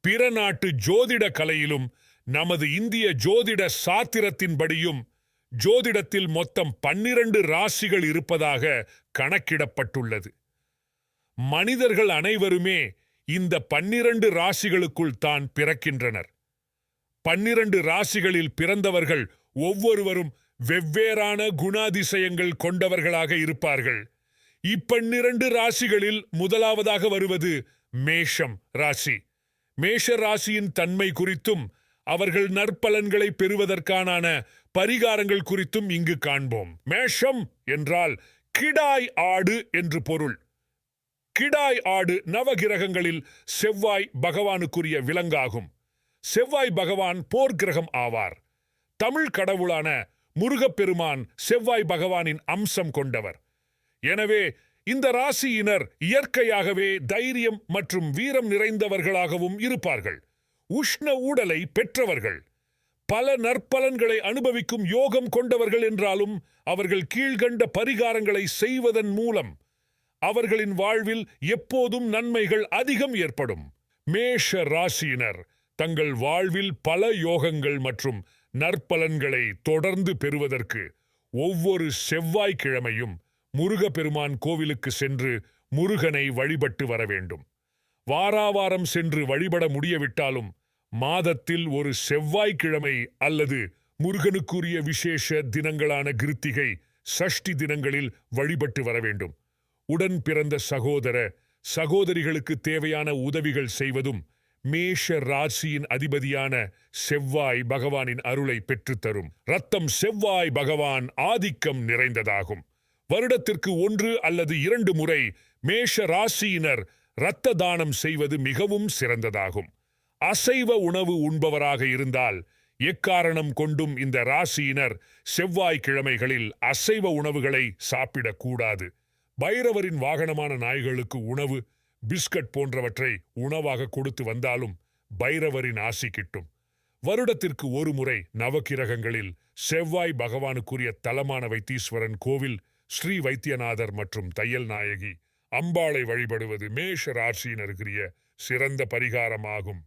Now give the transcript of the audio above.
பிற நாட்டு ஜோதிட கலையிலும் நமது இந்திய ஜோதிட சாத்திரத்தின்படியும் ஜோதிடத்தில் மொத்தம் 12 ராசிகள் இருப்பதாக கணக்கிடப்பட்டுள்ளது. மனிதர்கள் அனைவருமே இந்த 12 ராசிகளுக்குள் தான் பிறக்கின்றனர். 12 ராசிகளில் பிறந்தவர்கள் ஒவ்வொருவரும் வெவ்வேறான குணாதிசயங்கள் கொண்டவர்களாக இருப்பார்கள். 12 ராசிகளில் முதலாவதாக வருவது மேஷம் ராசி. மேஷ ராசியின் தன்மை குறித்தும் அவர்கள் நற்பலன்களை பெறுவதற்கான பரிகாரங்கள் குறித்தும் இங்கு காண்போம். மேஷம் என்றால் கிடாய் ஆடு என்று பொருள். கிடாய் ஆடு நவகிரகங்களில் செவ்வாய் பகவானுக்குரிய விலங்காகும். செவ்வாய் பகவான் போர் கிரகம் ஆவார். தமிழ் கடவுளான முருகப்பெருமான் செவ்வாய் பகவானின் அம்சம் கொண்டவர். எனவே இந்த ராசியினர் இயற்கையாகவே தைரியம் மற்றும் வீரம் நிறைந்தவர்களாகவும் இருப்பார்கள். உஷ்ண ஊடலை பெற்றவர்கள். பல நற்பலன்களை அனுபவிக்கும் யோகம் கொண்டவர்கள் என்றாலும் அவர்கள் கீழ்கண்ட பரிகாரங்களை செய்வதன் மூலம் அவர்களின் வாழ்வில் எப்போதும் நன்மைகள் அதிகம் ஏற்படும். மேஷ ராசியினர் தங்கள் வாழ்வில் பல யோகங்கள் மற்றும் நற்பலன்களை தொடர்ந்து பெறுவதற்கு ஒவ்வொரு செவ்வாய்க்கிழமையும் முருகப்பெருமான் கோவிலுக்கு சென்று முருகனை வழிபட்டு வர வேண்டும். வாராவாரம் சென்று வழிபட முடியவிட்டாலும் மாதத்தில் ஒரு செவ்வாய்க்கிழமை அல்லது முருகனுக்குரிய விசேஷ தினங்களான கிருத்திகை, சஷ்டி தினங்களில் வழிபட்டு வர வேண்டும். உடன் பிறந்த சகோதர சகோதரிகளுக்கு தேவையான உதவிகள் செய்வதும் மேஷ ராசியின் அதிபதியான செவ்வாய் பகவானின் அருளை பெற்றுத்தரும். ரத்தம் செவ்வாய் பகவான் ஆதிக்கம் நிறைந்ததாகும். வருடத்திற்கு 1 அல்லது 2 முறை மேஷ ராசியினர் இரத்த தானம் செய்வது மிகவும் சிறந்ததாகும். அசைவ உணவு உண்பவராக இருந்தால் எக்காரணம் கொண்டும் இந்த ராசியினர் செவ்வாய்க்கிழமைகளில் அசைவ உணவுகளை சாப்பிடக்கூடாது. பைரவரின் வாகனமான நாய்களுக்கு உணவு, பிஸ்கட் போன்றவற்றை உணவாக கொடுத்து வந்தாலும் பைரவரின் ஆசி கிட்டும். வருடத்திற்கு 1 முறை நவகிரகங்களில் செவ்வாய் பகவானுக்குரிய தலமான வைத்தீஸ்வரன் கோவில், ஸ்ரீ வைத்தியநாதர் மற்றும் தையல் நாயகி அம்பாளை வழிபடுவது மேஷ ராசியினருக்குரிய சிறந்த பரிகாரமாகும்.